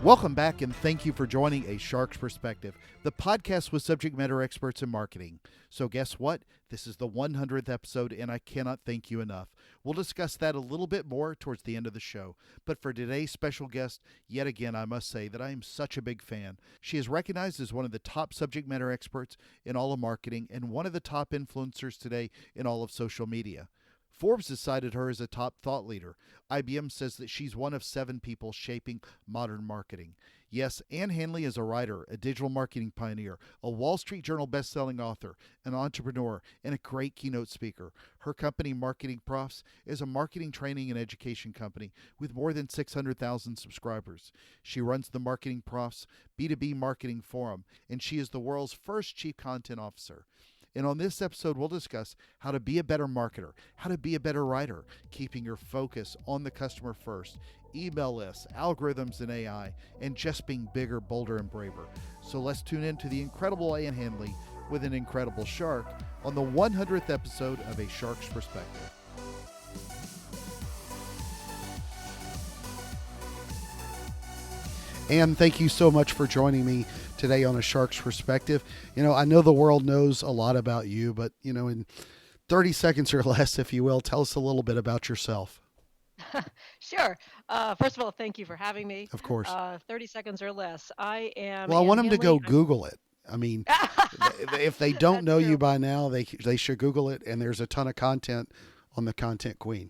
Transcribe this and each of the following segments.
Welcome back, and thank you for joining A Shark's Perspective, the podcast with subject matter experts in marketing. So, guess what? This is the 100th episode, and I cannot thank you enough. We'll discuss that a little bit more towards the end of the show. But for today's special guest, yet again, I must say that I am such a big fan. She is recognized as one of the top subject matter experts in all of marketing and one of the top influencers today in all of social media. Forbes has cited her as a top thought leader. IBM says that she's one of 7 people shaping modern marketing. Yes, Ann Handley is a writer, a digital marketing pioneer, a Wall Street Journal best-selling author, an entrepreneur, and a great keynote speaker. Her company, Marketing Profs, is a marketing training and education company with more than 600,000 subscribers. She runs the Marketing Profs B2B Marketing Forum, and she is the world's first chief content officer. And on this episode, we'll discuss how to be a better marketer, how to be a better writer, keeping your focus on the customer first, email lists, algorithms, and AI, and just being bigger, bolder, and braver. So let's tune in to the incredible Ann Handley with an incredible shark on the 100th episode of A Shark's Perspective. Ann, thank you so much for joining me today on A Shark's Perspective. I know the world knows a lot about you, but, in 30 seconds or less, if you will, tell us a little bit about yourself. Sure. First of all, thank you for having me. Of course. 30 seconds or less. I am Well, I Ann want them to go Handley. Google it. I mean, if they don't That's know you true. by now, they should Google it, and there's a ton of content on the Content Queen.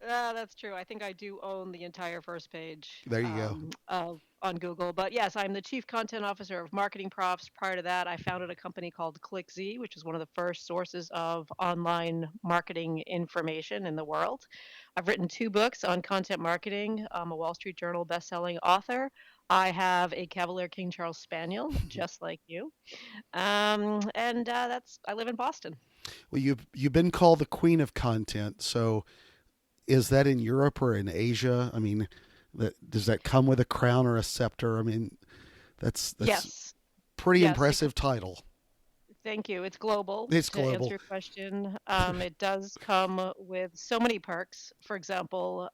That's true. I think I do own the entire first page There you go. on Google. But yes, I'm the Chief Content Officer of Marketing Profs. Prior to that, I founded a company called ClickZ, which is one of the first sources of online marketing information in the world. I've written 2 books on content marketing. I'm a Wall Street Journal best-selling author. I have a Cavalier King Charles Spaniel, just like you. And that's I live in Boston. Well, you've been called the Queen of Content, so is that in Europe or in Asia? I mean, does that come with a crown or a scepter? I mean, that's Yes. pretty Yes, impressive title. thank you. It's global. It's To answer global. your question, it does come with so many perks. For example,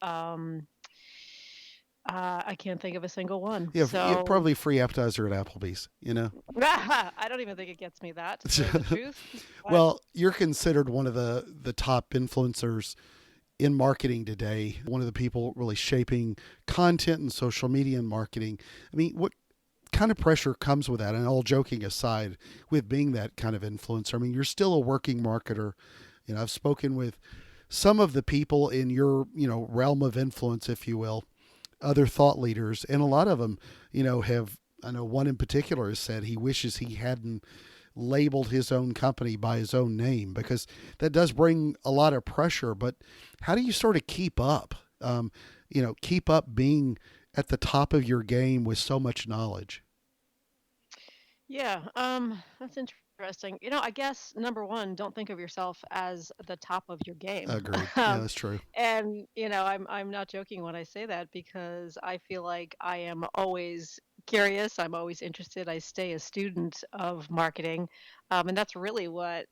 I can't think of a single one. Yeah, So probably free appetizer at Applebee's. I don't even think it gets me that, to tell you the truth. But Well, you're considered one of the top influencers in marketing today, one of the people really shaping content and social media and marketing. I mean, what kind of pressure comes with that? And all joking aside, with being that kind of influencer, I mean, you're still a working marketer. I've spoken with some of the people in your, realm of influence, if you will, other thought leaders, and a lot of them, have. I know one in particular has said he wishes he hadn't labeled his own company by his own name because that does bring a lot of pressure. But how do you sort of keep up? Keep up being at the top of your game with so much knowledge. yeah, that's interesting. I guess number one, don't think of yourself as the top of your game. Agreed. Yeah, Um, that's true. and I'm not joking when I say that because I feel like I am always curious. I'm always interested. I stay a student of marketing, and that's really what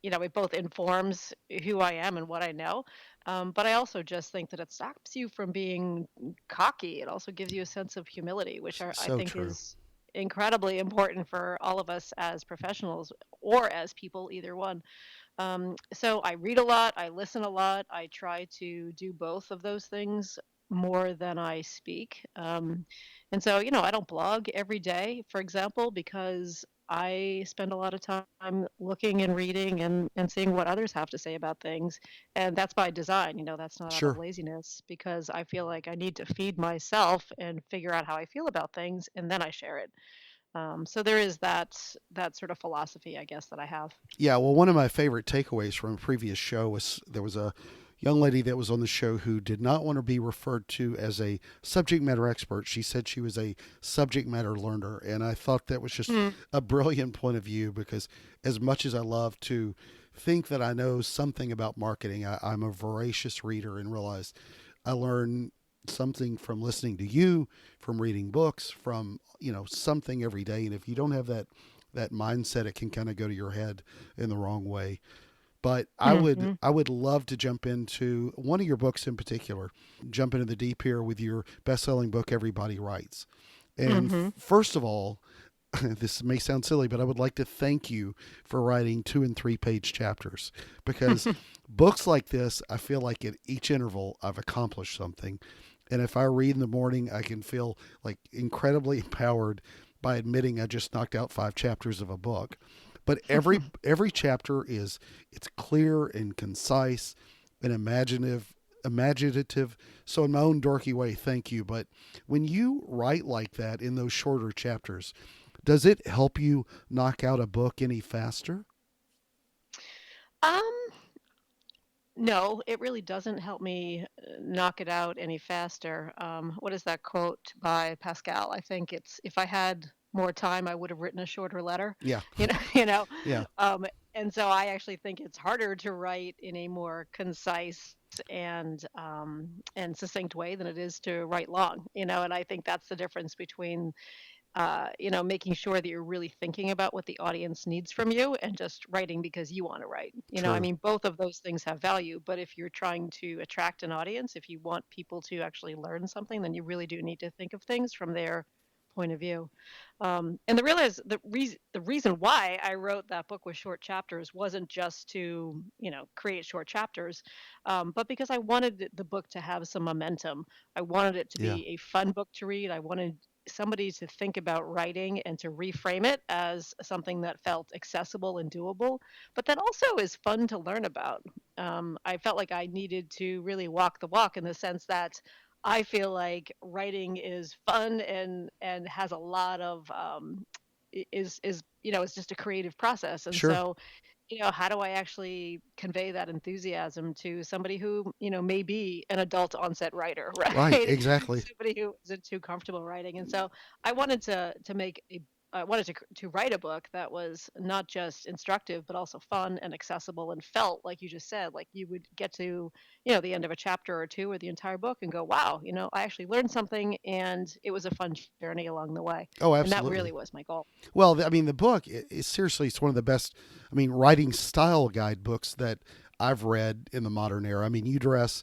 it both informs who I am and what I know. But I also just think that it stops you from being cocky. It also gives you a sense of humility, which I So think true. is incredibly important for all of us as professionals or as people, either one. So I read a lot, I listen a lot, I try to do both of those things more than I speak. And so, I don't blog every day, for example, because I spend a lot of time looking and reading and seeing what others have to say about things. And that's by design, that's not out of Sure. laziness because I feel like I need to feed myself and figure out how I feel about things and then I share it. So there is that sort of philosophy, I guess, that I have. Yeah, well, one of my favorite takeaways from a previous show was there was a young lady that was on the show who did not want to be referred to as a subject matter expert. She said she was a subject matter learner. And I thought that was just Mm. a brilliant point of view because, as much as I love to think that I know something about marketing, I'm a voracious reader and realize I learn something from listening to you, from reading books, from something every day. And if you don't have that mindset, it can kind of go to your head in the wrong way. But Hmm. I would love to jump into one of your books in particular, jump into the deep here with your best-selling book, Everybody Writes. And Hmm. first of all, this may sound silly, but I would like to thank you for writing 2 and 3 page chapters, because books like this, I feel like at each interval I've accomplished something. And if I read in the morning, I can feel like incredibly empowered by admitting I just knocked out 5 chapters of a book. But every chapter is, it's clear and concise and imaginative. So in my own dorky way, thank you. But when you write like that in those shorter chapters, does it help you knock out a book any faster? Um, no, it really doesn't help me knock it out any faster. What is that quote by Pascal? I think it's if I had more time, I would have written a shorter letter. Yeah, You know, you know. yeah, Um, and so I actually think it's harder to write in a more concise and succinct way than it is to write long. And I think that's the difference between making sure that you're really thinking about what the audience needs from you and just writing because you want to write. I true. mean, both of those things have value, but if you're trying to attract an audience, if you want people to actually learn something, then you really do need to think of things from their point of view. And the reason why I wrote that book with short chapters wasn't just to, create short chapters, but because I wanted the book to have some momentum. I wanted it to Yeah, be a fun book to read. I wanted somebody to think about writing and to reframe it as something that felt accessible and doable, but that also is fun to learn about. I felt like I needed to really walk the walk in the sense that I feel like writing is fun and has a lot of is it's just a creative process, and sure. so how do I actually convey that enthusiasm to somebody who, may be an adult onset writer, Right, right? exactly. Somebody who isn't too comfortable writing. And so I wanted I wanted to write a book that was not just instructive, but also fun and accessible and felt like you just said, like you would get to, the end of a chapter or two or the entire book and go, wow, I actually learned something and it was a fun journey along the way. Oh, And that absolutely. really was my goal. Well, I mean, the book is seriously, it's one of the best, I mean, writing style guidebooks that I've read in the modern era. I mean, you address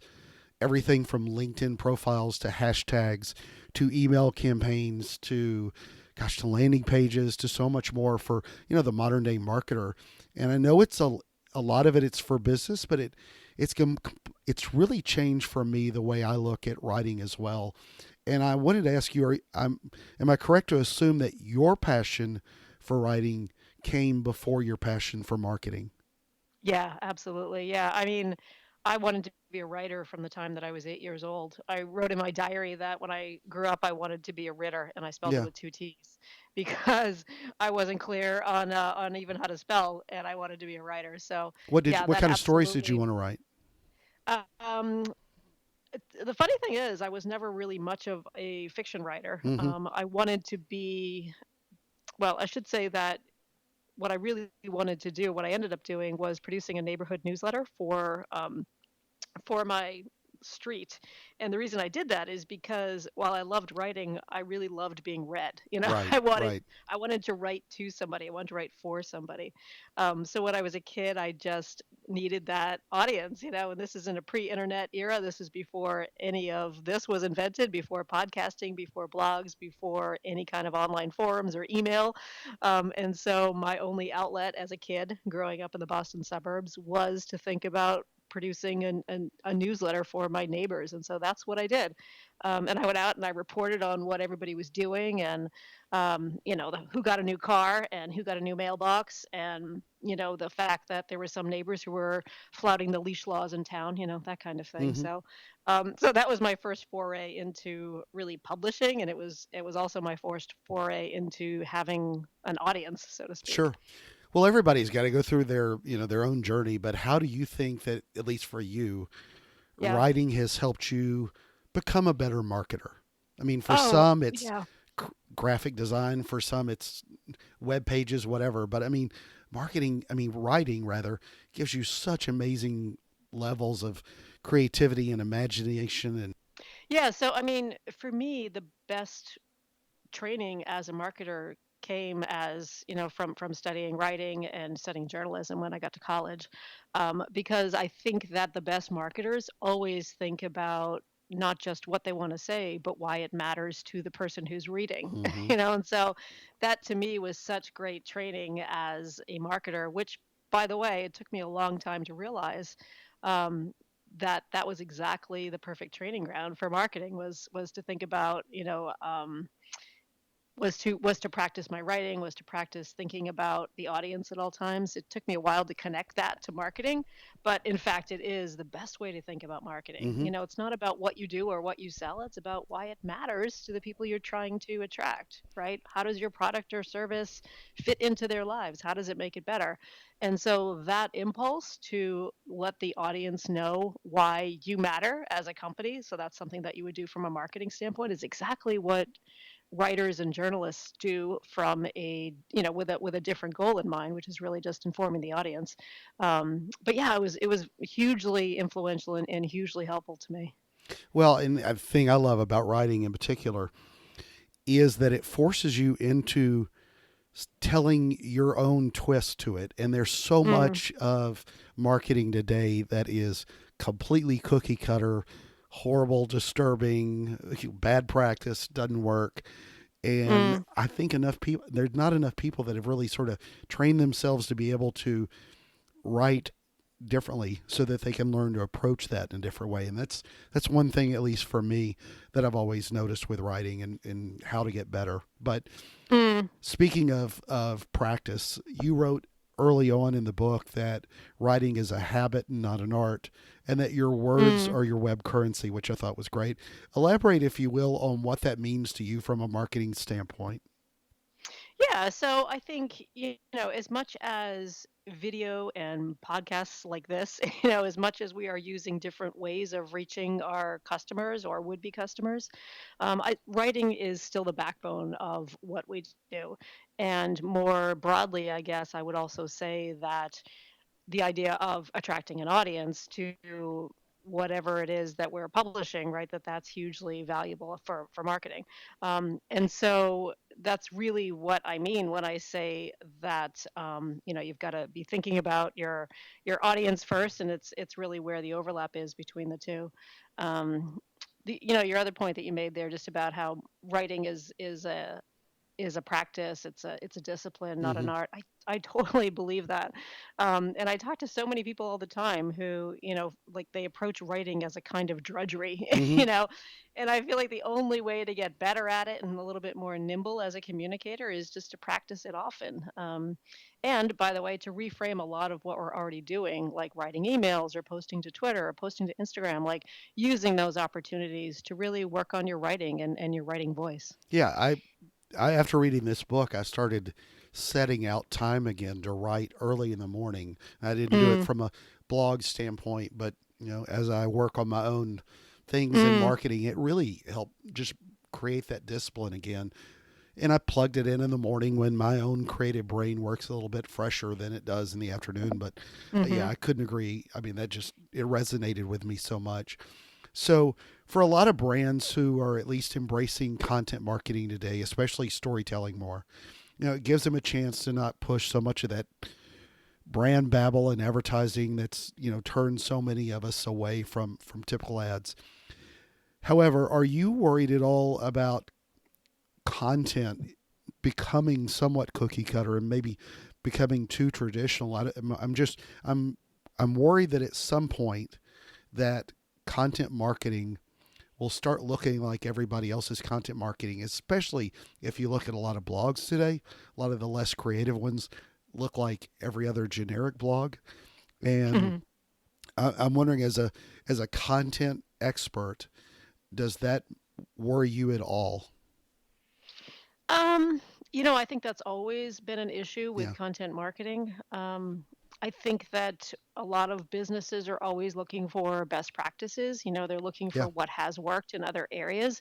everything from LinkedIn profiles to hashtags to email campaigns to, gosh, to landing pages to so much more for, the modern day marketer. And I know a lot of it's for business, but it's it's really changed for me the way I look at writing as well. And I wanted to ask you, am I correct to assume that your passion for writing came before your passion for marketing? Yeah, absolutely. Yeah. I mean, I wanted to be a writer from the time that I was 8 years old. I wrote in my diary that when I grew up, I wanted to be a Ritter, and I spelled it Yeah. with two T's because I wasn't clear on even how to spell, and I wanted to be a writer. So, yeah, What that kind of stories did you absolutely. want to write? Uh, um, the funny thing is, I was never really much of a fiction writer. Mm-hmm. I wanted to be, well, I should say that what I really wanted to do, what I ended up doing was producing a neighborhood newsletter for my street. And the reason I did that is because while I loved writing, I really loved being read. Right. I wanted Right. I wanted to write to somebody. I wanted to write for somebody. So when I was a kid, I just needed that audience. And this is in a pre-internet era. This is before any of this was invented, before podcasting, before blogs, before any kind of online forums or email. And so my only outlet as a kid growing up in the Boston suburbs was to think about producing a newsletter for my neighbors. And so that's what I did. And I went out and I reported on what everybody was doing and, who got a new car and who got a new mailbox. And, the fact that there were some neighbors who were flouting the leash laws in town, that kind of thing. Mm-hmm. So that was my first foray into really publishing. And it was also my first foray into having an audience, so to speak. Sure. Well, everybody's got to go through their, their own journey, but how do you think that, at least for you, Yeah. writing has helped you become a better marketer? I mean, for Oh, some, it's yeah. graphic design, for some, it's web pages, whatever. But I mean, writing rather, gives you such amazing levels of creativity and imagination. And Yeah, so I mean, for me, the best training as a marketer came as, from studying writing and studying journalism when I got to college, because I think that the best marketers always think about not just what they want to say, but why it matters to the person who's reading, Hmm. and so that to me was such great training as a marketer, which, by the way, it took me a long time to realize. Um, that that was exactly the perfect training ground for marketing was to think about, was to practice my writing, was to practice thinking about the audience at all times. It took me a while to connect that to marketing, but in fact it is the best way to think about marketing. Hmm. It's not about what you do or what you sell, it's about why it matters to the people you're trying to attract, right? How does your product or service fit into their lives? How does it make it better? And so that impulse to let the audience know why you matter as a company, so that's something that you would do from a marketing standpoint, is exactly what writers and journalists do from with a different goal in mind, which is really just informing the audience. But yeah, it was hugely influential and hugely helpful to me. Well, and the thing I love about writing in particular is that it forces you into telling your own twist to it. And there's so Mm, much of marketing today that is completely cookie cutter, horrible, disturbing, bad practice, doesn't work. And mm, I think there's not enough people that have really sort of trained themselves to be able to write differently so that they can learn to approach that in a different way. And that's one thing, at least for me, that I've always noticed with writing and how to get better. But mm, speaking of practice, you wrote early on in the book that writing is a habit and not an art, and that your words mm. are your web currency, which I thought was great. Elaborate, if you will, on what that means to you from a marketing standpoint. Yeah, so I think, as much as video and podcasts like this, as much as we are using different ways of reaching our customers or would-be customers, writing is still the backbone of what we do. And more broadly, I guess I would also say that the idea of attracting an audience to whatever it is that we're publishing, right? That's hugely valuable for marketing. And so that's really what I mean when I say that, you've got to be thinking about your audience first, and it's really where the overlap is between the two. Um, your other point that you made there, just about how writing is a practice. It's a discipline, not an Hmm. art. I totally believe that. And I talk to so many people all the time who, like they approach writing as a kind of drudgery, Hmm. and I feel like the only way to get better at it and a little bit more nimble as a communicator is just to practice it often. And by the way, to reframe a lot of what we're already doing, like writing emails or posting to Twitter or posting to Instagram, like using those opportunities to really work on your writing and your writing voice. Yeah, I after reading this book, I started setting out time again to write early in the morning. I didn't do it Mm, from a blog standpoint, but as I work on my own things in mm. marketing, it really helped just create that discipline again. And I plugged it in the morning when my own creative brain works a little bit fresher than it does in the afternoon. But yeah, Mhm. I couldn't agree. I mean, it resonated with me so much. So, for a lot of brands who are at least embracing content marketing today, especially storytelling more, it gives them a chance to not push so much of that brand babble and advertising that's turned so many of us away from typical ads. However, are you worried at all about content becoming somewhat cookie cutter and maybe becoming too traditional? I'm worried that at some point that content marketing will start looking like everybody else's content marketing, especially if you look at a lot of blogs today. A lot of the less creative ones look like every other generic blog. And I'm wondering, as a content expert, does that worry you at all? Um, I think that's always been an issue with Yeah. content marketing. I think that a lot of businesses are always looking for best practices. They're looking Yeah. for what has worked in other areas.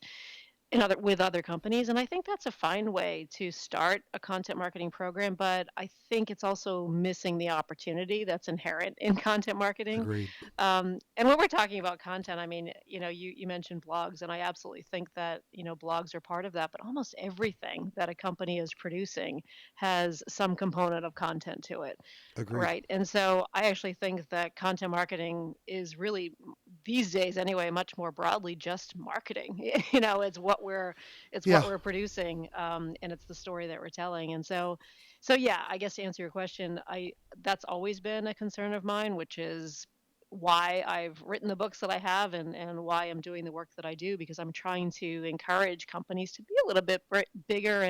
in other with other companies, and I think that's a fine way to start a content marketing program, but I think it's also missing the opportunity that's inherent in content marketing. Agreed. And when we're talking about content, I mean, you mentioned blogs, and I absolutely think that, blogs are part of that, but almost everything that a company is producing has some component of content to it. Agreed. Right. And so I actually think that content marketing is really, these days anyway, much more broadly just marketing. It's what Yeah. we're producing, and it's the story that we're telling. And so yeah, I guess to answer your question, I that's always been a concern of mine, which is why I've written the books that I have, and why I'm doing the work that I do, because I'm trying to encourage companies to be a little bit bigger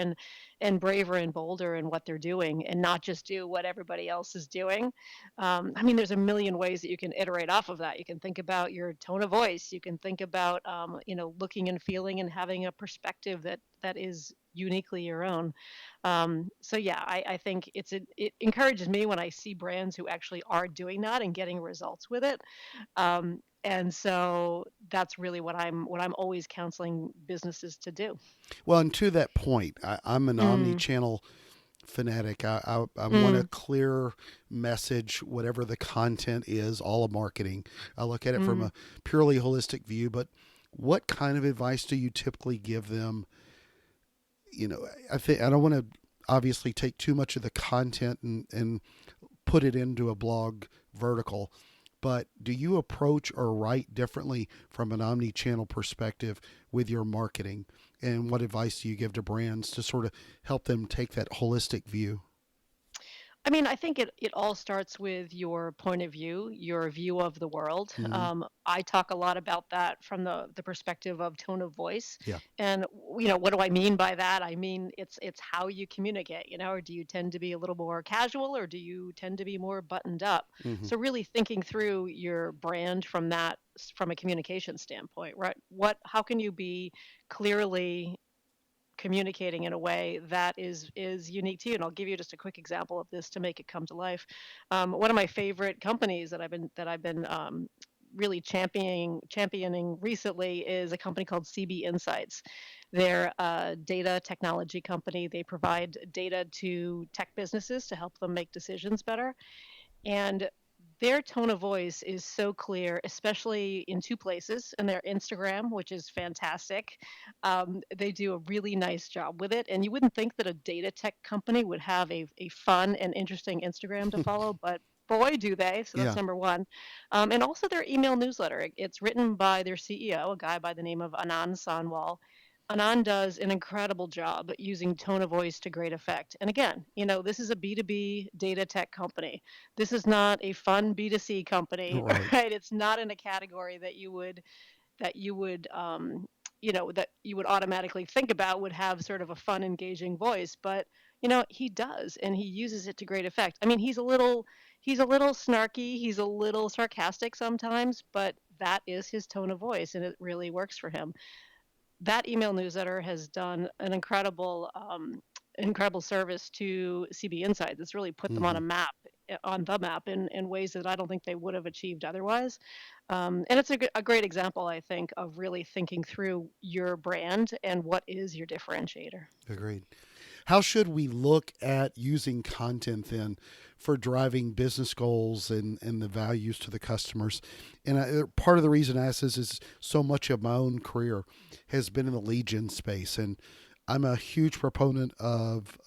and braver and bolder in what they're doing, and not just do what everybody else is doing. I mean, there's a million ways that you can iterate off of that. You can think about your tone of voice. You can think about, looking and feeling and having a perspective that is uniquely your own. So yeah, I think it encourages me when I see brands who actually are doing that and getting results with it. And so that's really what I'm always counseling businesses to do. Well, and to that point, I'm an Mm, omni-channel fanatic. I want a mm, clear message, whatever the content is, all of marketing. I look at it from mm. a purely holistic view, but what kind of advice do you typically give them? I think I don't want to obviously take too much of the content and put it into a blog vertical, but do you approach or write differently from an omni-channel perspective with your marketing? And what advice do you give to brands to sort of help them take that holistic view? I mean, I think it all starts with your point of view, your view of the world. Hmm. I talk a lot about that from the perspective of tone of voice, Yeah. and what do I mean by that? I mean it's how you communicate. Or do you tend to be a little more casual, or do you tend to be more buttoned up? Hmm. So really thinking through your brand from a communication standpoint, right? How can you be clearly communicating in a way that is unique to you. And I'll give you just a quick example of this to make it come to life. One of my favorite companies that I've been really championing recently is a company called CB Insights. They're a data technology company. They provide data to tech businesses to help them make decisions better. And their tone of voice is so clear, especially in two places, in their Instagram, which is fantastic. They do a really nice job with it. And you wouldn't think that a data tech company would have a fun and interesting Instagram to follow, but boy, do they. So that's Yeah. number one. And also their email newsletter. It's written by their CEO, a guy by the name of Anand Sanwal. Anand does an incredible job using tone of voice to great effect. And again, this is a B2B data tech company. This is not a fun B2C company, Right. right? It's not in a category that you would automatically think about would have sort of a fun, engaging voice, but he does, and he uses it to great effect. I mean, he's a little snarky, he's a little sarcastic sometimes, but that is his tone of voice, and it really works for him. That email newsletter has done an incredible service to CB Insights. It's really put them Hmm. on the map in ways that I don't think they would have achieved otherwise. And it's a great example, I think, of really thinking through your brand and what is your differentiator. Agreed. How should we look at using content then for driving business goals and the values to the customers? And part of the reason I ask this is so much of my own career has been in the lead gen space, and I'm a huge proponent of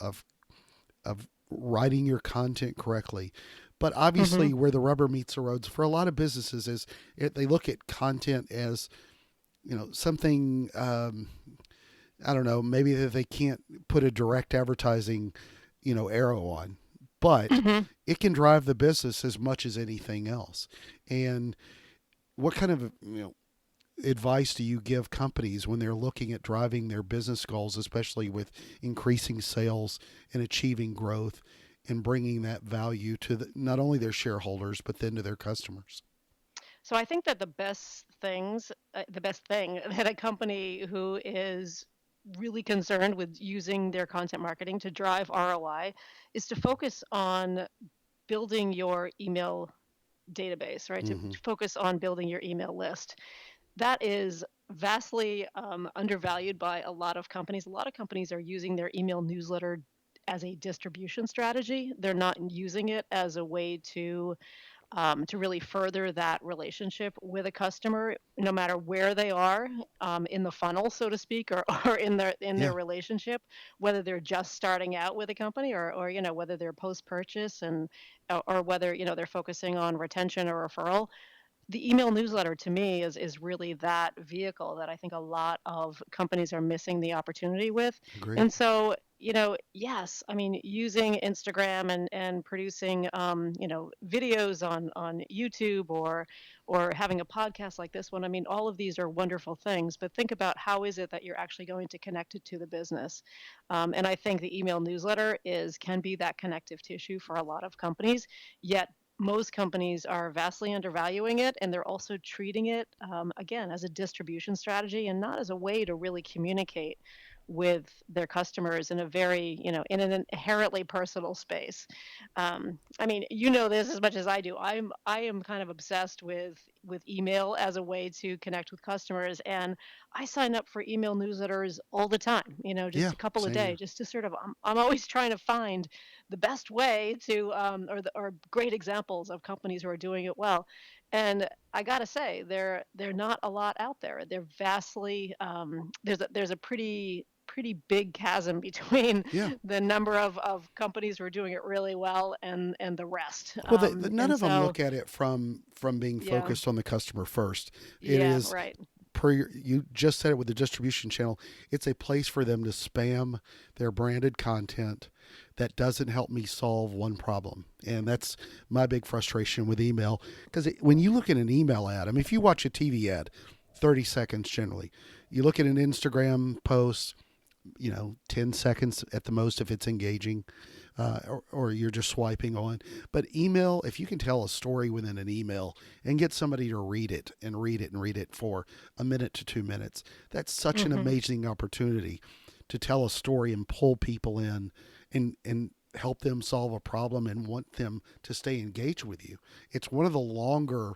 writing your content correctly. But Hmm. obviously, where the rubber meets the roads for a lot of businesses is they look at content as something. I don't know, maybe that they can't put a direct advertising, arrow on, but Hmm. it can drive the business as much as anything else. And what kind of, advice do you give companies when they're looking at driving their business goals, especially with increasing sales and achieving growth and bringing that value to not only their shareholders, but then to their customers? So I think that the best thing that a company who is really concerned with using their content marketing to drive ROI is to focus on building your email database, right? To Hmm. focus on building your email list. That is vastly undervalued by a lot of companies. A lot of companies are using their email newsletter as a distribution strategy. They're not using it as a way to really further that relationship with a customer, no matter where they are in the funnel, so to speak, or, or in their Yeah. relationship, whether they're just starting out with a company or whether they're post purchase and or whether they're focusing on retention or referral. The email newsletter to me is really that vehicle that I think a lot of companies are missing the opportunity with. Agreed. And so, yes, I mean, using Instagram and producing, videos on YouTube or having a podcast like this one. I mean, all of these are wonderful things, but think about how is it that you're actually going to connect it to the business. And I think the email newsletter can be that connective tissue for a lot of companies. Yet most companies are vastly undervaluing it, and they're also treating it again as a distribution strategy and not as a way to really communicate with their customers in a very in an inherently personal space. I mean, this as much as I do. I am kind of obsessed with email as a way to connect with customers, and I sign up for email newsletters all the time, just Yeah. a couple a Same day, here. just to sort of I'm always trying to find the best way to or great examples of companies who are doing it well. And I gotta say, they're not a lot out there. They're vastly there's a pretty big chasm between Yeah. the number of companies who are doing it really well and the rest. Well, none And of them so look at it from being yeah, focused on the customer first. It yeah, is right. you just said it with the distribution channel. It's a place for them to spam their branded content that doesn't help me solve one problem, and that's my big frustration with email. Because when you look at an email ad, I mean, if you watch a TV ad, 30 seconds generally. You look at an Instagram post, 10 seconds at the most if it's engaging, or you're just swiping on. But email, if you can tell a story within an email and get somebody to read it and read it and read it for a minute to 2 minutes, that's such an Hmm. amazing opportunity to tell a story and pull people in and help them solve a problem and want them to stay engaged with you. It's one of the longer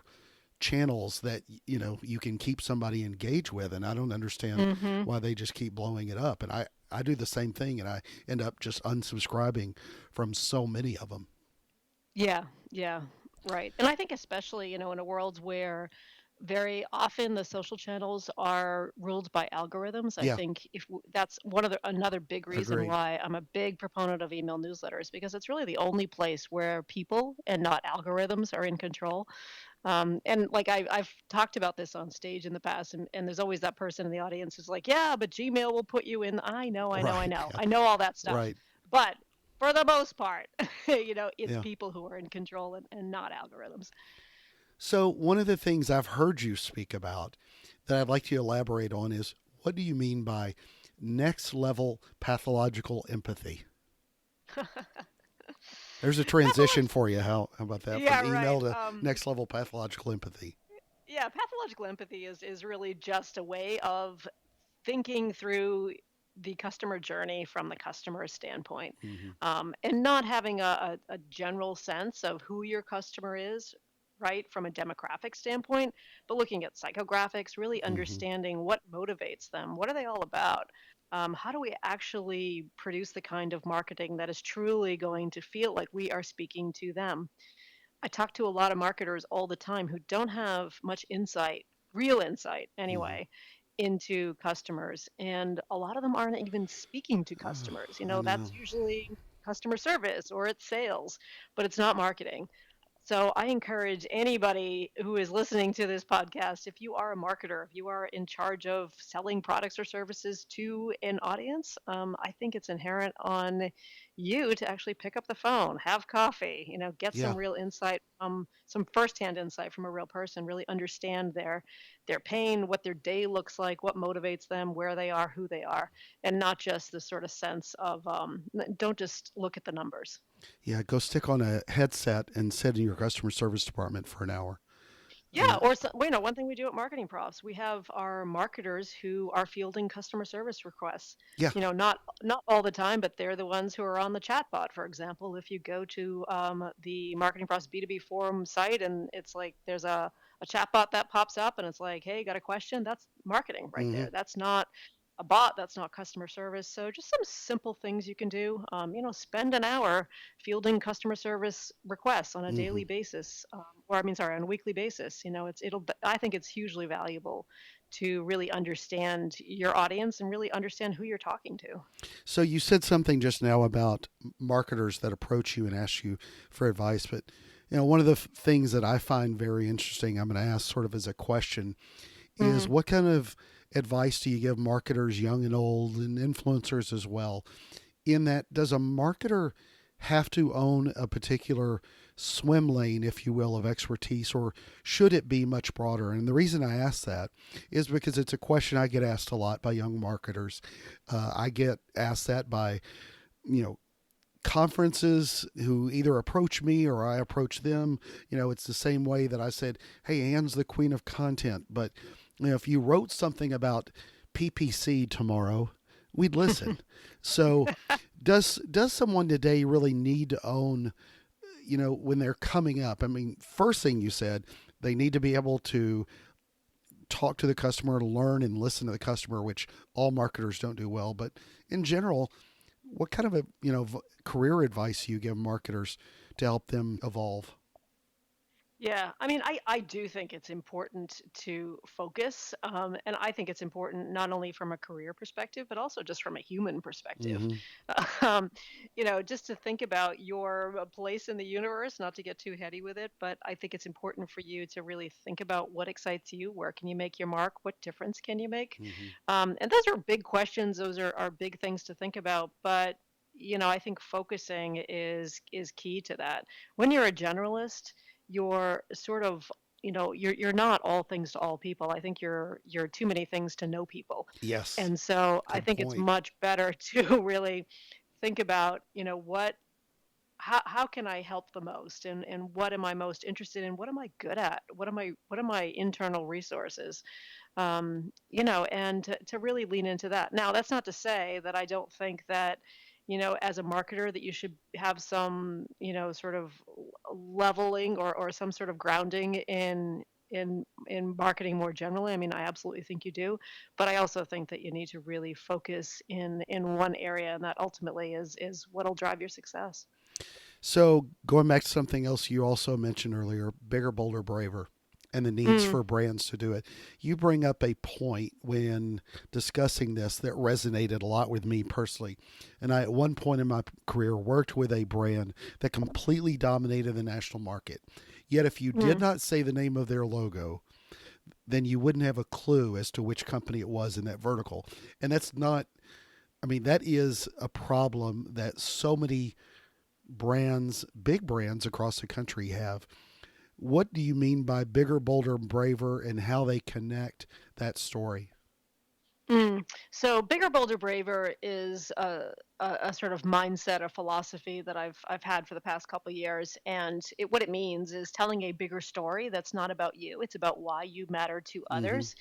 channels that you can keep somebody engaged with, and I don't understand Hmm. why they just keep blowing it up. And I do the same thing, and I end up just unsubscribing from so many of them. Yeah, yeah, right. And I think especially, in a world where very often the social channels are ruled by algorithms. I Yeah. think that's another big reason Agreed. why I'm a big proponent of email newsletters, because it's really the only place where people and not algorithms are in control. And like I've talked about this on stage in the past, and there's always that person in the audience who's like, yeah, but Gmail will put you in. I know, I know, I Right. know. Yeah. I know all that stuff. Right. But for the most part, it's Yeah. people who are in control and not algorithms. So one of the things I've heard you speak about that I'd like you to elaborate on is, what do you mean by next level pathological empathy? There's a transition Pathological, for you. How about that, from yeah, email right. to next level pathological empathy? Yeah, pathological empathy is really just a way of thinking through the customer journey from the customer standpoint, Hmm. and not having a general sense of who your customer is, right, from a demographic standpoint, but looking at psychographics, really Hmm. understanding what motivates them, what are they all about. How do we actually produce the kind of marketing that is truly going to feel like we are speaking to them? I talk to a lot of marketers all the time who don't have much insight, real insight Hmm. anyway, into customers. And a lot of them aren't even speaking to customers. I know. That's usually customer service or it's sales, but it's not marketing. So I encourage anybody who is listening to this podcast, if you are a marketer, if you are in charge of selling products or services to an audience, I think it's inherent on you to actually pick up the phone, have coffee, get Yeah. some real insight, some firsthand insight from a real person, really understand their pain, what their day looks like, what motivates them, where they are, who they are, and not just this sort of sense of don't just look at the numbers. Yeah. Go stick on a headset and sit in your customer service department for an hour. Yeah, or one thing we do at Marketing Profs, we have our marketers who are fielding customer service requests. Yeah. Not all the time, but they're the ones who are on the chatbot. For example, if you go to the Marketing Profs B2B forum site, and it's like there's a a chatbot that pops up and it's like, hey, got a question? That's marketing right Hmm. there. That's not a bot. That's not customer service. So just some simple things you can do. Spend an hour fielding customer service requests on a Hmm. daily basis, or I mean, sorry, on a weekly basis. I think it's hugely valuable to really understand your audience and really understand who you're talking to. So you said something just now about marketers that approach you and ask you for advice, but one of the things that I find very interesting, I'm going to ask sort of as a question, is Mm. what kind of advice do you give marketers, young and old, and influencers as well? In that, does a marketer have to own a particular swim lane, if you will, of expertise, or should it be much broader? And the reason I ask that is because it's a question I get asked a lot by young marketers. I get asked that by, you know, conferences who either approach me or I approach them. It's the same way that I said, hey, Anne's the queen of content, but if you wrote something about PPC tomorrow, we'd listen. So does someone today really need to own, when they're coming up? I mean, first thing you said, they need to be able to talk to the customer, learn and listen to the customer, which all marketers don't do well. But in general, what kind of career advice do you give marketers to help them evolve? Yeah, I mean, I do think it's important to focus. And I think it's important not only from a career perspective, but also just from a human perspective. Hmm. Um, just to think about your place in the universe, not to get too heady with it, but I think it's important for you to really think about what excites you, where can you make your mark, what difference can you make? Hmm. And those are big questions, those are big things to think about. But I think focusing is key to that. When you're a generalist, you're sort of you're not all things to all people. I think you're too many things to know people. Yes. And so I Good think it's point. much better to really think about what how can I help the most, and what am I most interested in, what am I good at, what are my internal resources, and to really lean into that. Now, that's not to say that I don't think that, as a marketer, that you should have some, sort of leveling or some sort of grounding in marketing more generally. I mean, I absolutely think you do, but I also think that you need to really focus in one area, and that ultimately is what'll drive your success. So going back to something else you also mentioned earlier, bigger, bolder, braver, and the needs Mm, for brands to do it. You bring up a point when discussing this that resonated a lot with me personally. And I, at one point in my career, worked with a brand that completely dominated the national market. Yet, if you did mm, not say the name of their logo, then you wouldn't have a clue as to which company it was in that vertical. And that's not, I mean, that is a problem that so many brands, big brands across the country have. What do you mean by bigger, bolder, braver, and how they connect that story? So bigger, bolder, braver is a sort of mindset or philosophy that I've had for the past couple of years, and what it means is telling a bigger story that's not about you. It's about why you matter to Hmm. others,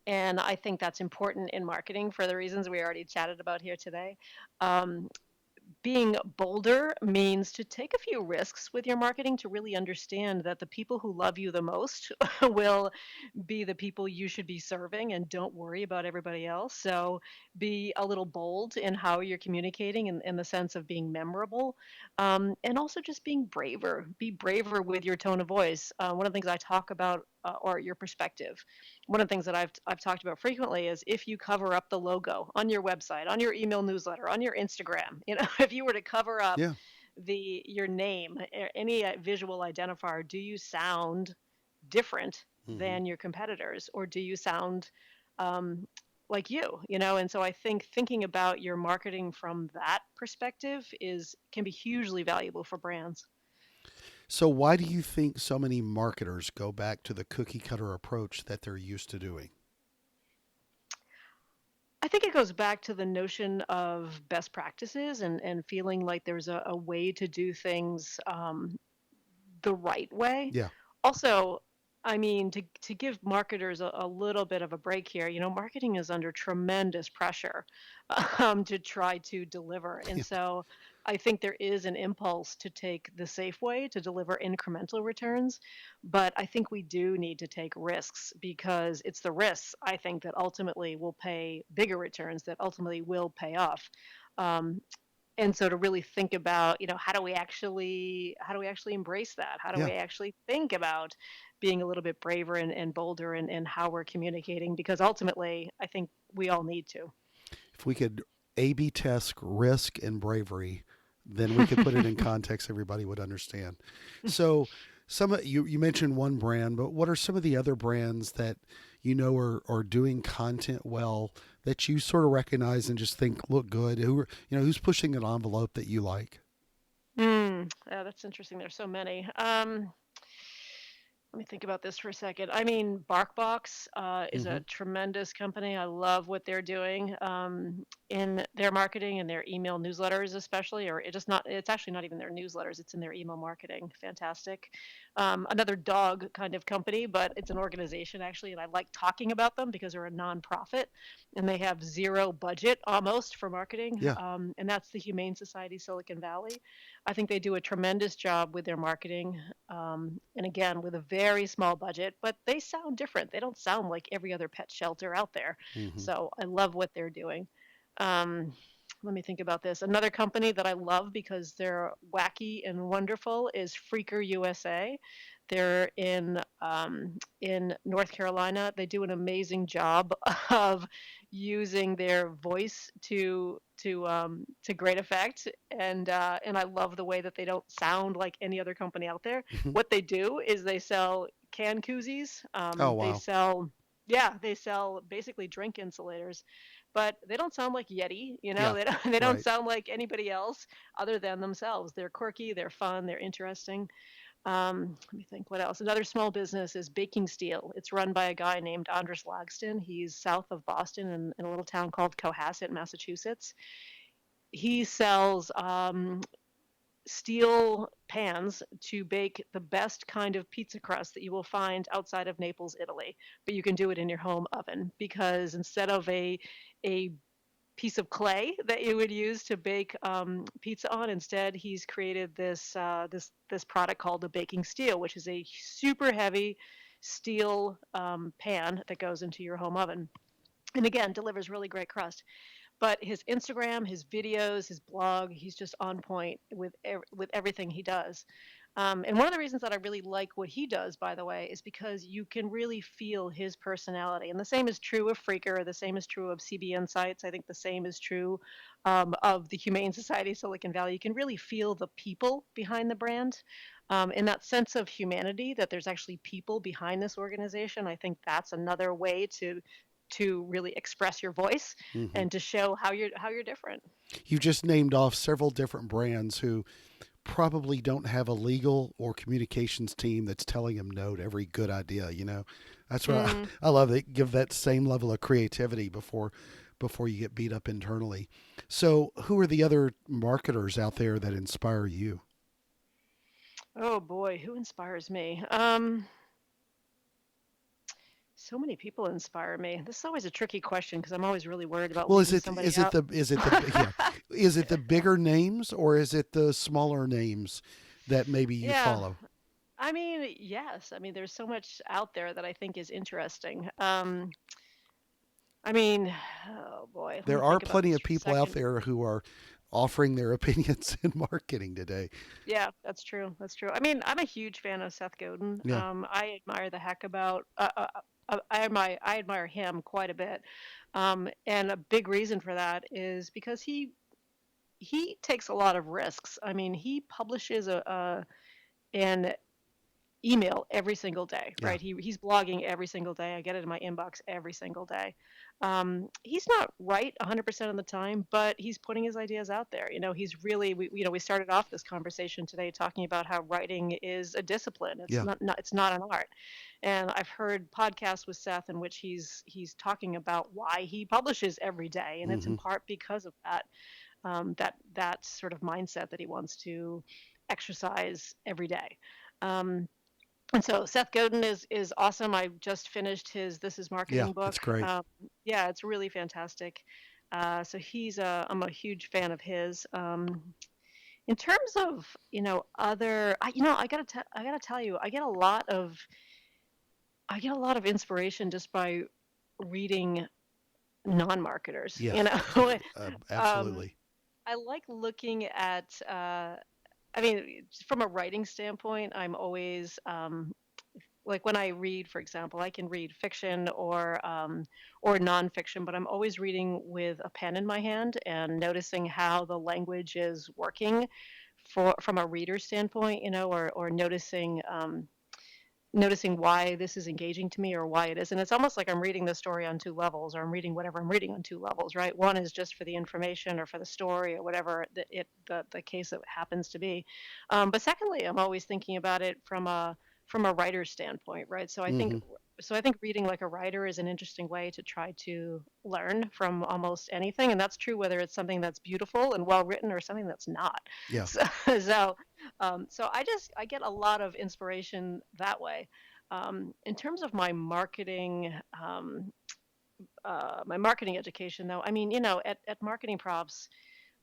and I think that's important in marketing for the reasons we already chatted about here today. Um, Being bolder means to take a few risks with your marketing, to really understand that the people who love you the most will be the people you should be serving, and don't worry about everybody else. So be a little bold in how you're communicating, in the sense of being memorable, and also just being braver. Be braver with your tone of voice. One of the things I talk about, or your perspective. One of the things that I've talked about frequently is if you cover up the logo on your website, on your email newsletter, on your Instagram. If you were to cover up Yeah. your name, any visual identifier, do you sound different Hmm. than your competitors, or do you sound um, like and so I think thinking about your marketing from that perspective is can be hugely valuable for brands. So, why do you think so many marketers go back to the cookie cutter approach that they're used to doing? I think it goes back to the notion of best practices, and feeling like there's a way to do things the right way. Yeah. Also, I mean, to give marketers a little bit of a break here, marketing is under tremendous pressure to try to deliver. And Yeah. so I think there is an impulse to take the safe way to deliver incremental returns. But I think we do need to take risks because it's the risks, I think, that ultimately will pay bigger returns, that ultimately will pay off. Um, and so to really think about, how do we actually embrace that? How do Yeah. we actually think about being a little bit braver and bolder in how we're communicating? Because ultimately, I think we all need to. If we could A/B test risk and bravery, then we could put it in context. Everybody would understand. So, you mentioned one brand, but what are some of the other brands that are doing content well that you sort of recognize and just think look good? Who's pushing an envelope that you like? Yeah, that's interesting. There's so many. Let me think about this for a second. I mean, BarkBox is Hmm. a tremendous company. I love what they're doing in their marketing and their email newsletters, especially. Or it's actually not even their newsletters, it's in their email marketing. Fantastic. Another dog kind of company, but it's an organization actually. And I like talking about them because they're a nonprofit and they have zero budget almost for marketing. Yeah. And that's the Humane Society Silicon Valley. I think they do a tremendous job with their marketing. And again, with a very small budget, but they sound different. They don't sound like every other pet shelter out there. Hmm. So I love what they're doing. Um, Let me think about this. Another company that I love because they're wacky and wonderful is Freaker USA. They're in North Carolina. They do an amazing job of using their voice to great effect, and I love the way that they don't sound like any other company out there. Hmm. What they do is they sell can koozies. Oh They wow. sell Yeah, they sell basically drink insulators, but they don't sound like Yeti. Yeah. They don't Right. sound like anybody else other than themselves. They're quirky, they're fun, they're interesting. Let me think what else. Another small business is Baking Steel. It's run by a guy named Andres Lagston. He's south of Boston in a little town called Cohasset, Massachusetts. He sells steel pans to bake the best kind of pizza crust that you will find outside of Naples, Italy. But you can do it in your home oven because instead of a piece of clay that you would use to bake pizza on. Instead, he's created this product called the baking steel, which is a super heavy steel pan that goes into your home oven. And again, delivers really great crust. But his Instagram, his videos, his blog, he's just on point with everything he does. And one of the reasons that I really like what he does, by the way, is because you can really feel his personality. And the same is true of Freaker. The same is true of CB Insights. I think the same is true of the Humane Society Silicon Valley. You can really feel the people behind the brand. And that sense of humanity, that there's actually people behind this organization. I think that's another way to really express your voice Hmm. and to show how you're different. You just named off several different brands who probably don't have a legal or communications team that's telling them no to every good idea. That's what Mm. I love. They give that same level of creativity before you get beat up internally. So, who are the other marketers out there that inspire you? Oh boy, who inspires me? So many people inspire me. This is always a tricky question because I'm always really worried about Well, leaving somebody out. is it the bigger names or is it the smaller names that maybe you Yeah, follow? I mean, yes. I mean, there's so much out there that I think is interesting. I mean, oh boy, let me There are think about plenty this of for a people out second. there who are offering their opinions in marketing today. Yeah, that's true. That's true. I mean, I'm a huge fan of Seth Godin. Yeah. I admire the heck about. I admire him quite a bit, and a big reason for that is because he takes a lot of risks. I mean, he publishes an email every single day, Yeah. right? He's blogging every single day. I get it in my inbox every single day. He's not right 100% of the time, but he's putting his ideas out there. He's really we started off this conversation today talking about how writing is a discipline. It's Yeah. not it's not an art. And I've heard podcasts with Seth in which he's talking about why he publishes every day, and it's in Hmm. part because of that sort of mindset that he wants to exercise every day. Um, And so Seth Godin is awesome. I just finished his This Is Yeah, Marketing it's book. great. Yeah, it's really fantastic. So I'm a huge fan of his. In terms of other, I gotta tell you, I get a lot of inspiration just by reading non-marketers. Yeah, um, absolutely. I like looking at. I mean, from a writing standpoint, I'm always like when I read, for example, I can read fiction or nonfiction, but I'm always reading with a pen in my hand and noticing how the language is working for from a reader standpoint, or noticing why this is engaging to me or why it isn't. It's almost like I'm reading the story on two levels, or I'm reading whatever I'm reading on two levels, right? One is just for the information or for the story or whatever the case it happens to be. But secondly, I'm always thinking about it from a writer's standpoint, right? Hmm. So I think reading like a writer is an interesting way to try to learn from almost anything, and that's true whether it's something that's beautiful and well written or something that's not. Yeah. So, so so I get a lot of inspiration that way. In terms of my marketing education, though, I mean, at Marketing Profs,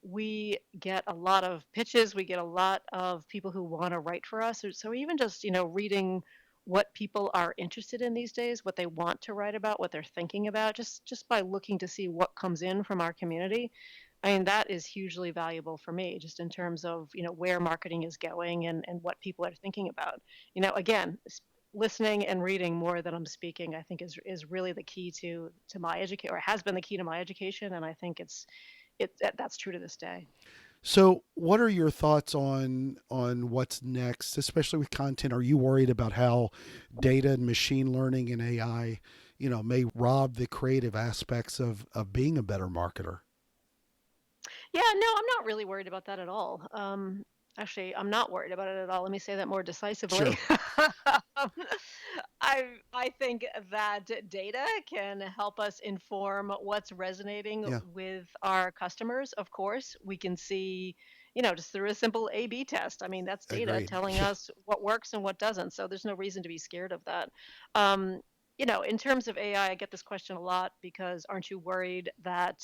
we get a lot of pitches. We get a lot of people who want to write for us. So even just reading what people are interested in these days, what they want to write about, what they're thinking about, just by looking to see what comes in from our community. I mean, that is hugely valuable for me, just in terms of where marketing is going and what people are thinking about. Again, listening and reading more than I'm speaking, I think is really the key to my education, or has been the key to my education, and I think that's true to this day. So, what are your thoughts on what's next, especially with content? Are you worried about how data and machine learning and AI, may rob the creative aspects of being a better marketer? Yeah, no, I'm not really worried about that at all. Actually, I'm not worried about it at all. Let me say that more decisively. Sure. Um, I think that data can help us inform what's resonating Yeah. with our customers. Of course, we can see, just through a simple A/B test. I mean, that's data Agreed. telling Yeah. us what works and what doesn't. So there's no reason to be scared of that. Um, in terms of AI, I get this question a lot because aren't you worried that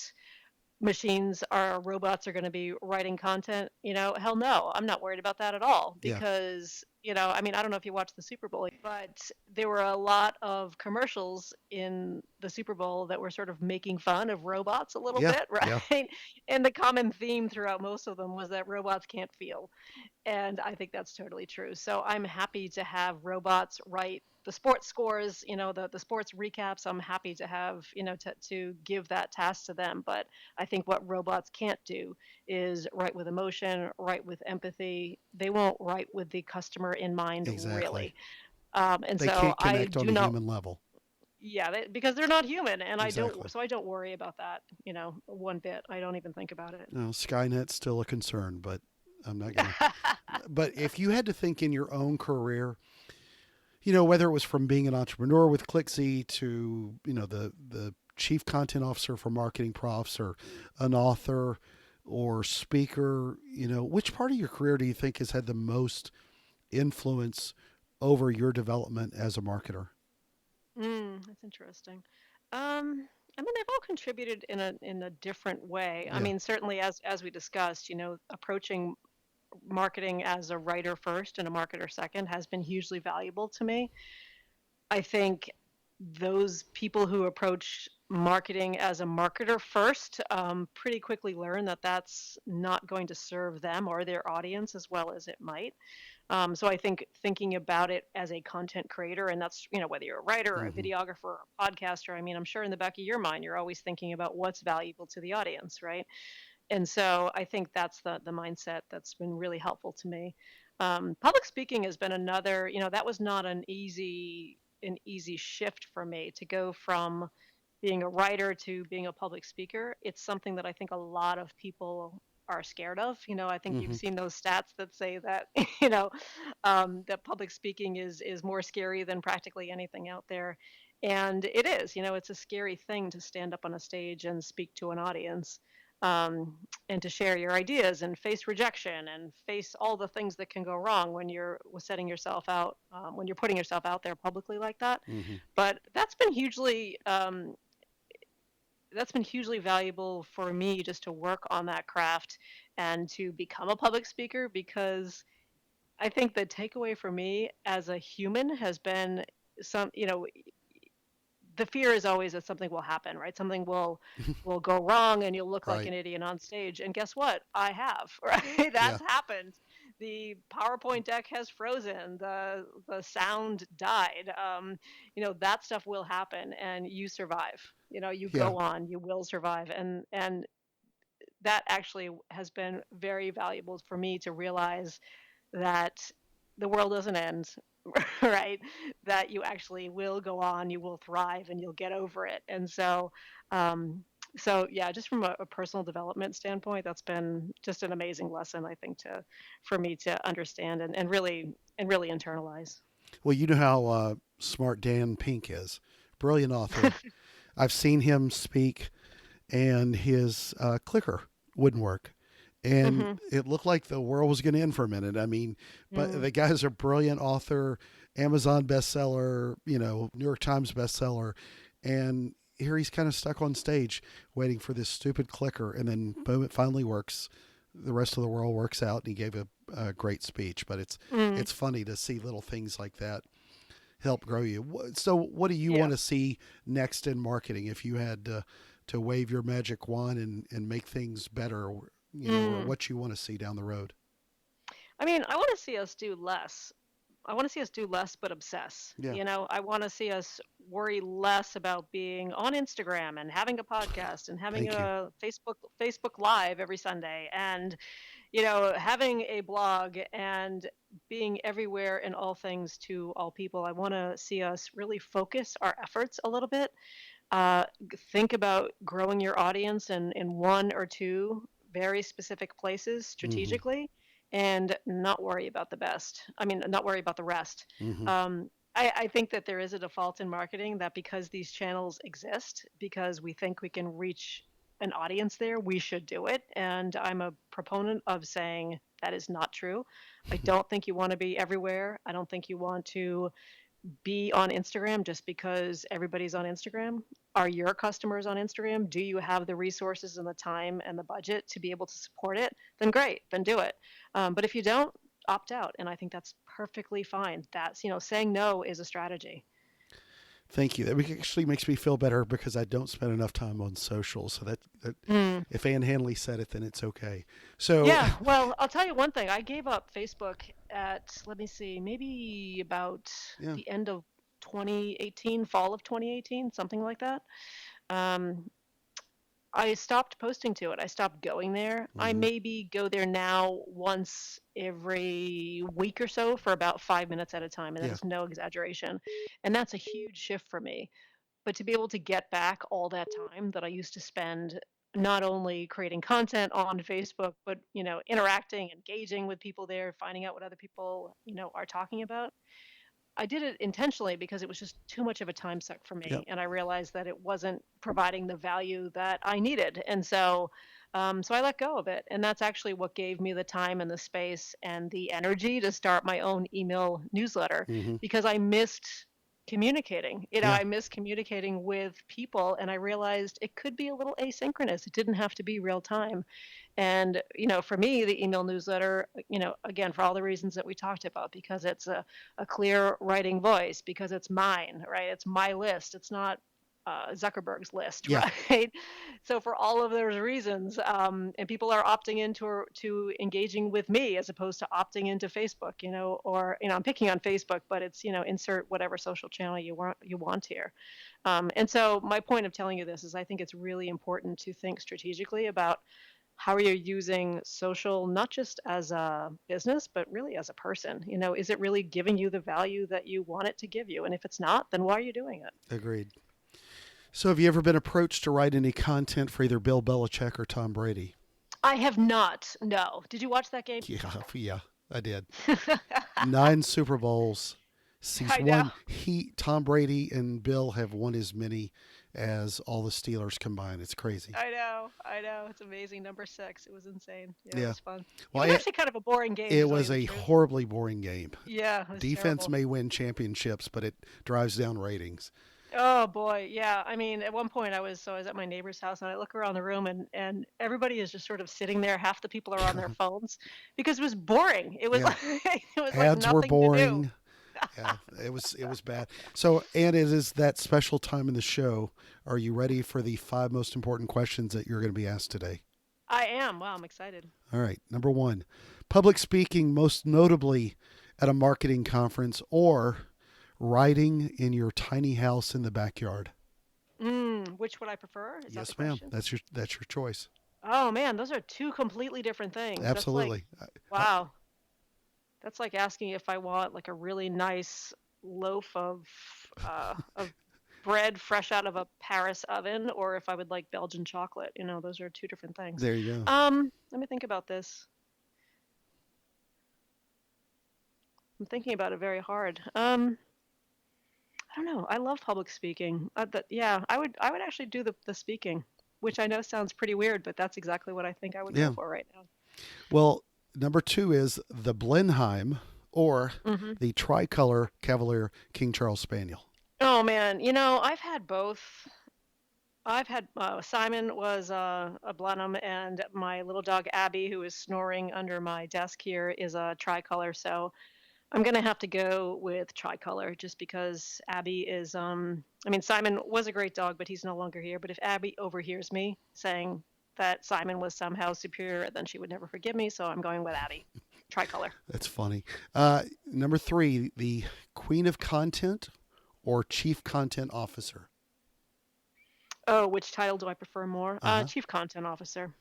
robots are going to be writing content? Hell no, I'm not worried about that at all, Yeah. because I mean, I don't know if you watched the Super Bowl, but there were a lot of commercials in the Super Bowl that were sort of making fun of robots a little Yeah. bit, Yeah. right? And the common theme throughout most of them was that robots can't feel, and I think that's totally true. So I'm happy to have robots write the sports scores, the sports recaps. I'm happy to have, to give that task to them. But I think what robots can't do is write with emotion, write with empathy. They won't write with the customer in mind, Exactly. really. And They so can't I connect on do a not, human level. yeah, because they're not human, and Exactly. I don't worry about that, one bit. I don't even think about it. No, Skynet's still a concern, but I'm not gonna. But if you had to think in your own career, whether it was from being an entrepreneur with ClickZ to, the chief content officer for Marketing Profs, or an author or speaker, which part of your career do you think has had the most influence over your development as a marketer? That's interesting. I mean, they've all contributed in a different way. I Yeah. mean, certainly as we discussed, approaching marketing as a writer first and a marketer second has been hugely valuable to me. I think those people who approach marketing as a marketer first pretty quickly learn that that's not going to serve them or their audience as well as it might. So I think thinking about it as a content creator, and that's, whether you're a writer or a Hmm. videographer or a podcaster, I mean, I'm sure in the back of your mind, you're always thinking about what's valuable to the audience, right? And so I think that's the mindset that's been really helpful to me. Public speaking has been another, that was not an easy shift for me to go from being a writer to being a public speaker. It's something that I think a lot of people are scared of. I think you've Hmm. seen those stats that say that, that public speaking is more scary than practically anything out there. And it is, it's a scary thing to stand up on a stage and speak to an audience. um, and to share your ideas and face rejection and face all the things that can go wrong when you're setting yourself out, when you're putting yourself out there publicly like that. Hmm. But that's been hugely valuable for me just to work on that craft and to become a public speaker, because I think the takeaway for me as a human has been some, the fear is always that something will happen, right? Something will go wrong and you'll look like Right. an idiot on stage. And guess what? I have, right? Yeah. That's happened. The PowerPoint deck has frozen. The sound died. That stuff will happen, and you survive. You Yeah. go on. You will survive, and that actually has been very valuable for me to realize that the world doesn't end, right? That you actually will go on, you will thrive, and you'll get over it. And um, so yeah, just from a personal development standpoint, that's been just an amazing lesson, I think, for me to understand and really internalize. Well, you know how smart Dan Pink is. Brilliant author. I've seen him speak, and his clicker wouldn't work. And Mm-hmm. it looked like the world was going to end for a minute. I mean, but Mm. the guy's a brilliant author, Amazon bestseller, New York Times bestseller. And here he's kind of stuck on stage waiting for this stupid clicker. And then, boom, it finally works. The rest of the world works out, and he gave a great speech. But Mm. it's funny to see little things like that help grow you. So, what do you Yeah. want to see next in marketing if you had to wave your magic wand and make things better, or Mm. what you want to see down the road? I mean, I want to see us do less. I want to see us do less but obsess. Yeah. I want to see us worry less about being on Instagram and having a podcast and having Thank you. a Facebook Live every Sunday, and having a blog and being everywhere in all things to all people. I want to see us really focus our efforts a little bit. Think about growing your audience in one or two very specific places Hmm. strategically, and not worry about the best. I mean, not worry about the rest. Hmm. I think that there is a default in marketing that because these channels exist, because we think we can reach an audience there, we should do it. And I'm a proponent of saying that is not true. I don't think you want to be everywhere. I don't think you want to be on Instagram just because everybody's on Instagram. Are your customers on Instagram? Do you have the resources and the time and the budget to be able to support it? Then great, then do it. But if you don't, opt out. And I think that's perfectly fine. That's, saying no is a strategy. Thank you. That actually makes me feel better because I don't spend enough time on social. So that Mm. if Ann Hanley said it, then it's okay. So Yeah, well, I'll tell you one thing. I gave up Facebook at, let me see, maybe about yeah. the end of 2018, fall of 2018, something like that. Um, I stopped posting to it. I stopped going there. I Hmm. maybe go there now once every week or so for about 5 minutes at a time, and that Yeah. is no exaggeration. And that's a huge shift for me. But to be able to get back all that time that I used to spend not only creating content on Facebook, but interacting, engaging with people there, finding out what other people are talking about. I did it intentionally because it was just too much of a time suck for Yep. me, and I realized that it wasn't providing the value that I needed, and so I let go of it, and that's actually what gave me the time and the space and the energy to start my own email newsletter, Hmm. because I missed communicating. Yeah. I missed communicating with people, and I realized it could be a little asynchronous. It didn't have to be real time. And, for me, the email newsletter, again, for all the reasons that we talked about, because it's a clear writing voice, because it's mine, right? It's my list. It's not Zuckerberg's list, Yeah. right? So for all of those reasons, and people are opting into to engaging with me as opposed to opting into Facebook, or I'm picking on Facebook, but it's insert whatever social channel you want here. And so my point of telling you this is I think it's really important to think strategically about how are you using social, not just as a business, but really as a person. Is it really giving you the value that you want it to give you? And if it's not, then why are you doing it? Agreed. So have you ever been approached to write any content for either Bill Belichick or Tom Brady? I have not. No. Did you watch that game? Yeah. Yeah. I did. 9 Super Bowls. He's I know. won. Tom Brady and Bill have won as many as all the Steelers combined. It's crazy. I know. It's amazing. Number 6. It was insane. Yeah, Yeah. it was fun. Well, It was actually kind of a boring game. to it tell was you a the truth. horribly boring game. Yeah, it was Defense terrible. may win championships, but it drives down ratings. Oh boy, yeah. I mean, at one point I was at my neighbor's house and I look around the room and everybody is just sort of sitting there. Half the people are on their phones because it was boring. It was Yeah. like it was like Ads were nothing to do. boring. Yeah, it was bad. So, and it is that special time in the show. Are you ready for the 5 most important questions that you're going to be asked today? I am. Wow, I'm excited. All right. Number 1, public speaking, most notably at a marketing conference or writing in your tiny house in the backyard. Which would I prefer? Is that Yes, the ma'am. question? That's your choice. Oh man, those are two completely different things. Absolutely. Wow. That's like asking if I want like a really nice loaf of bread fresh out of a Paris oven, or if I would like Belgian chocolate. Those are two different things. There you go. Let me think about this. I'm thinking about it very hard. I don't know. I love public speaking. Yeah, I would actually do the speaking, which I know sounds pretty weird, but that's exactly what I think I would Yeah. go for right now. Well, number 2 is the Blenheim or Mm-hmm. the tricolor Cavalier King Charles Spaniel. Oh man, I've had both. I've had Simon was a Blenheim, and my little dog Abby, who is snoring under my desk here, is a tricolor. So I'm gonna have to go with tricolor, just because Abby is. I mean, Simon was a great dog, but he's no longer here. But if Abby overhears me saying that Simon was somehow superior, then she would never forgive me. So I'm going with Abby, tricolor. That's funny. Number 3, the Queen of Content or Chief Content Officer. Oh, which title do I prefer more? Uh-huh. Chief Content Officer.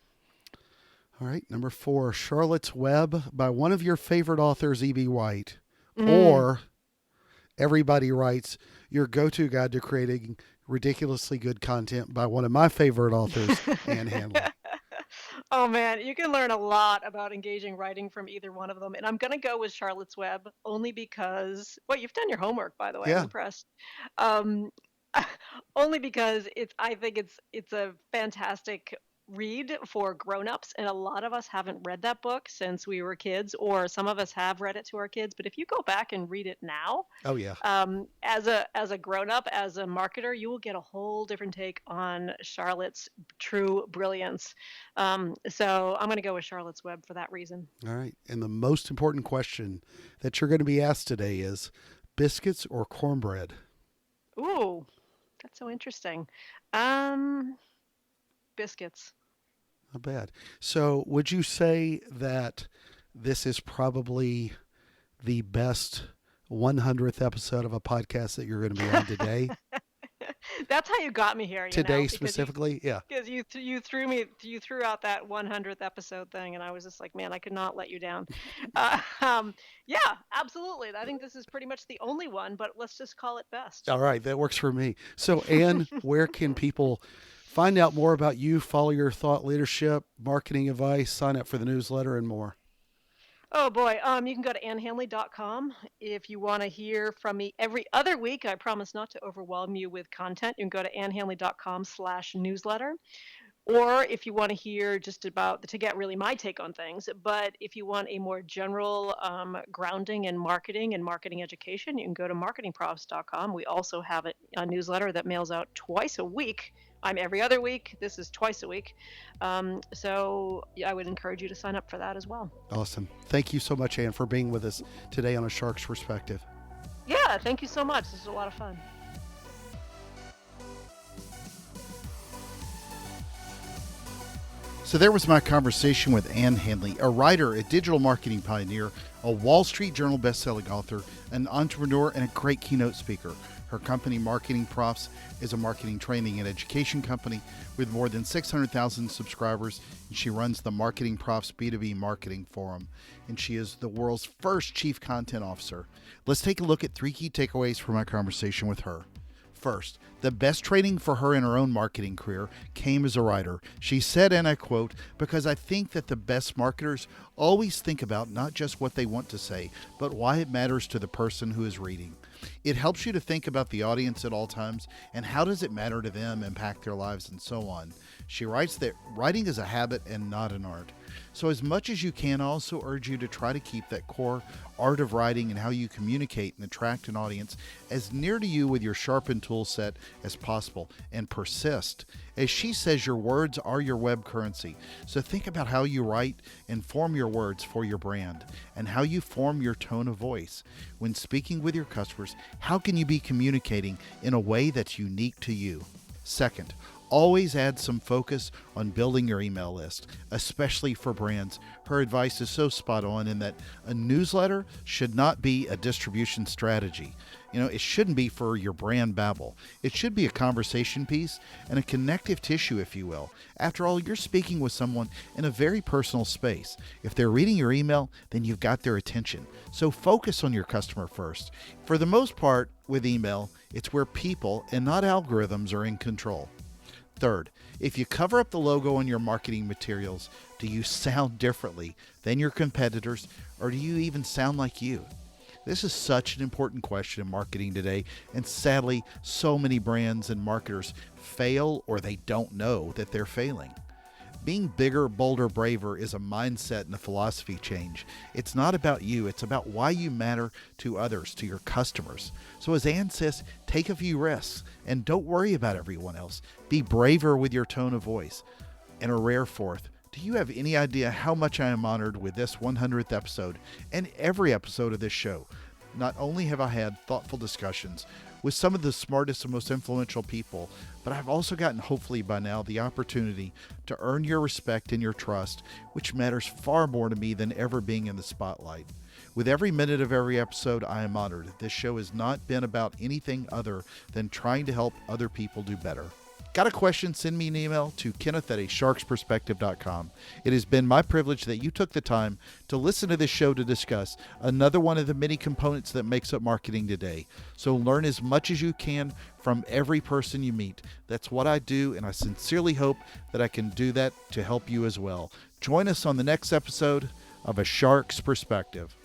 All right. Number 4, Charlotte's Web by one of your favorite authors, E.B. White, Mm. or Everybody Writes, your go-to guide to creating ridiculously good content by one of my favorite authors, Ann Handley. Oh man, you can learn a lot about engaging writing from either one of them. And I'm gonna go with Charlotte's Web only because you've done your homework, by the way. Yeah. I'm impressed. Um, only because I think it's a fantastic read for grown-ups, and a lot of us haven't read that book since we were kids, or some of us have read it to our kids. But if you go back and read it now, Oh, yeah. as a grown-up, as a marketer, you will get a whole different take on Charlotte's true brilliance. So I'm going to go with Charlotte's Web for that reason. All right. And the most important question that you're going to be asked today is biscuits or cornbread? Ooh, that's so interesting. Biscuits. Not bad. So would you say that this is probably the best 100th episode of a podcast that you're going to be on today? That's how you got me here. Today specifically? Yeah. Because you threw out that 100th episode thing, and I was just like, man, I could not let you down. Yeah, absolutely. I think this is pretty much the only one, but let's just call it best. All right. That works for me. So, Ann, where can people find out more about you, follow your thought leadership, marketing advice, sign up for the newsletter, and more? Oh boy, you can go to annhanley.com if you want to hear from me every other week. I promise not to overwhelm you with content. You can go to annhanley.com/newsletter. Or if you want to hear just to get really my take on things, but if you want a more general grounding in marketing and marketing education, you can go to marketingprofs.com. We also have a newsletter that mails out twice a week. I'm every other week. This is twice a week. So I would encourage you to sign up for that as well. Awesome. Thank you so much, Ann, for being with us today on A Shark's Perspective. Yeah, thank you so much. This is a lot of fun. So there was my conversation with Ann Handley, a writer, a digital marketing pioneer, a Wall Street Journal bestselling author, an entrepreneur, and a great keynote speaker. Her company, Marketing Profs, is a marketing training and education company with more than 600,000 subscribers, and she runs the Marketing Profs B2B Marketing Forum, and she is the world's first Chief Content Officer. Let's take a look at 3 key takeaways from my conversation with her. First, the best training for her in her own marketing career came as a writer. She said, and I quote, "Because I think that the best marketers always think about not just what they want to say, but why it matters to the person who is reading. It helps you to think about the audience at all times and how does it matter to them, impact their lives, and so on." She writes that writing is a habit and not an art. So as much as you can, I also urge you to try to keep that core art of writing and how you communicate and attract an audience as near to you with your sharpened tool set as possible, and persist. As she says, your words are your web currency. So think about how you write and form your words for your brand and how you form your tone of voice. When speaking with your customers, how can you be communicating in a way that's unique to you? Second, always add some focus on building your email list, especially for brands. Her advice is so spot on in that a newsletter should not be a distribution strategy. It shouldn't be for your brand babble. It should be a conversation piece and a connective tissue, if you will. After all, you're speaking with someone in a very personal space. If they're reading your email, then you've got their attention. So focus on your customer first. For the most part, with email, it's where people and not algorithms are in control. Third, if you cover up the logo on your marketing materials, do you sound differently than your competitors, or do you even sound like you? This is such an important question in marketing today, and sadly, so many brands and marketers fail or they don't know that they're failing. Being bigger, bolder, braver is a mindset and a philosophy change. It's not about you. It's about why you matter to others, to your customers. So as Anne says, take a few risks and don't worry about everyone else. Be braver with your tone of voice. And a rare fourth, do you have any idea how much I am honored with this 100th episode and every episode of this show? Not only have I had thoughtful discussions with some of the smartest and most influential people, but I've also gotten, hopefully by now, the opportunity to earn your respect and your trust, which matters far more to me than ever being in the spotlight. With every minute of every episode, I am honored. This show has not been about anything other than trying to help other people do better. Got a question? Send me an email to kenneth@asharksperspective.com. It has been my privilege that you took the time to listen to this show to discuss another one of the many components that makes up marketing today. So learn as much as you can from every person you meet. That's what I do, and I sincerely hope that I can do that to help you as well. Join us on the next episode of A Shark's Perspective.